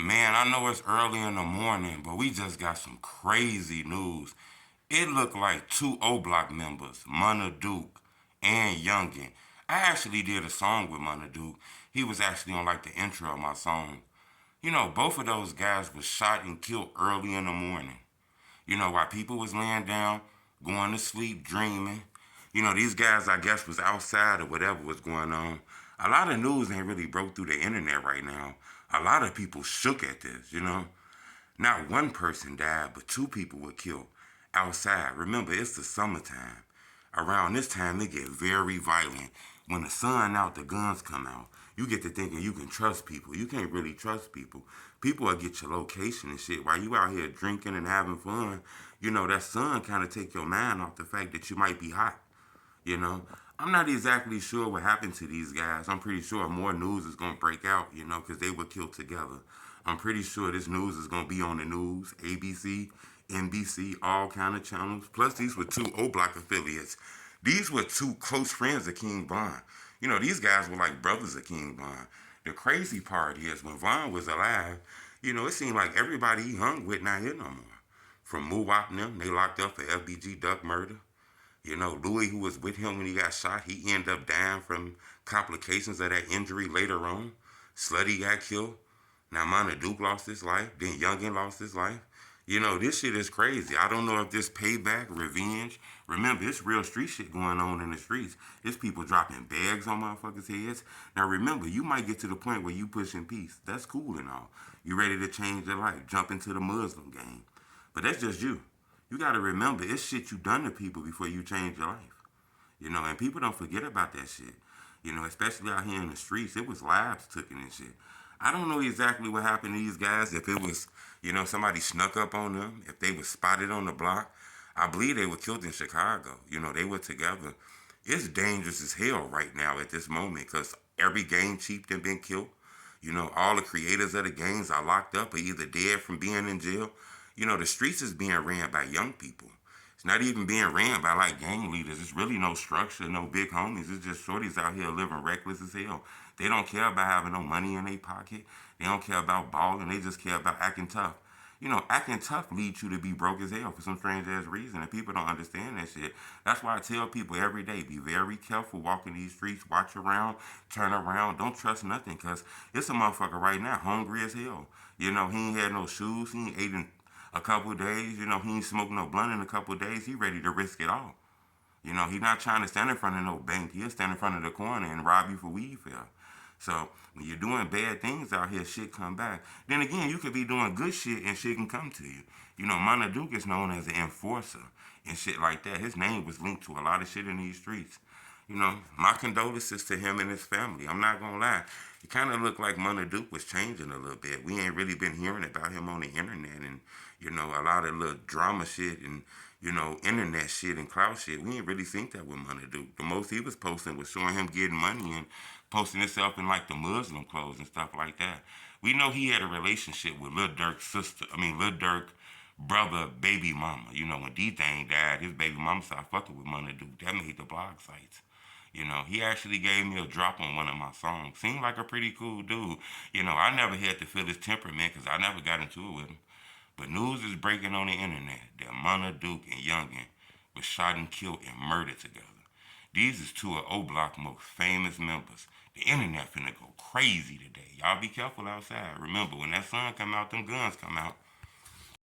Man, I know it's early in the morning, but we just got some crazy news. It looked like two Oblock members, Munna Duke and Younggin. I actually did a song with Munna Duke. He was actually on like the intro of my song. Both of those guys was shot and killed early in the morning. While people was laying down, going to sleep, dreaming. These guys I guess was outside or whatever was going on. A lot of news ain't really broke through the internet right now. A lot of people shook at this. Not one person died, but two people were killed outside. Remember, it's the summertime. Around this time, it get very violent. When the sun out, the guns come out. You get to thinking you can trust people. You can't really trust people. People will get your location and shit. While you out here drinking and having fun, that sun kind of take your mind off the fact that you might be hot. You know, I'm not exactly sure what happened to these guys. I'm pretty sure more news is gonna break out. Because they were killed together. I'm pretty sure this news is gonna be on the news, ABC, NBC, all kind of channels. Plus, these were two O Block affiliates. These were two close friends of King Von. These guys were like brothers of King Von. The crazy part is when Von was alive, it seemed like everybody he hung with not here no more. From Muwop and them, they locked up for FBG Duck murder. Louis, who was with him when he got shot, he ended up dying from complications of that injury later on. Slutty got killed. Now Mana Duke lost his life. Then Youngin lost his life. This shit is crazy. I don't know if this payback, revenge. Remember, it's real street shit going on in the streets. It's people dropping bags on motherfuckers' heads. Now remember, you might get to the point where you pushing peace. That's cool and all. You ready to change your life, jump into the Muslim game. But that's just you. You got to remember, it's shit you done to people before you change your life. And people don't forget about that shit. Especially out here in the streets, it was lives taken and shit. I don't know exactly what happened to these guys. If it was, somebody snuck up on them, if they were spotted on the block. I believe they were killed in Chicago. They were together. It's dangerous as hell right now at this moment because every gang chief that been killed. All the creators of the gangs are locked up or either dead from being in jail. The streets is being ran by young people. It's not even being ran by like gang leaders. It's really no structure, no big homies. It's just shorties out here living reckless as hell. They don't care about having no money in their pocket. They don't care about balling. They just care about acting tough. Acting tough leads you to be broke as hell for some strange ass reason, and people don't understand that shit. That's why I tell people every day, be very careful walking these streets, watch around, turn around, don't trust nothing, cause it's a motherfucker right now, hungry as hell. He ain't had no shoes, he ain't ate in a couple of days, he ain't smoked no blunt in a couple of days, he ready to risk it all. He not trying to stand in front of no bank, he'll stand in front of the corner and rob you for weed fare. So when you're doing bad things out here, shit come back. Then again, you could be doing good shit and shit can come to you. Mana Duke is known as an enforcer and shit like that. His name was linked to a lot of shit in these streets. My condolences to him and his family. I'm not gonna lie. It kind of looked like Mana Duke was changing a little bit. We ain't really been hearing about him on the internet and, a lot of little drama shit and, internet shit and clout shit. We ain't really seen that with Mana Duke. The most he was posting was showing him getting money and posting himself in like the Muslim clothes and stuff like that. We know he had a relationship with Lil Durk's sister. Lil Durk brother, baby mama. When D-Thing died, his baby mama started fucking with Mana Duke. That made the blog sites. He actually gave me a drop on one of my songs. Seemed like a pretty cool dude. I never had to feel his temperament because I never got into it with him. But news is breaking on the internet that Mana Duke and Youngin was shot and killed and murdered together. These is two of O Block's most famous members. The internet finna go crazy today. Y'all be careful outside. Remember, when that sun come out, them guns come out.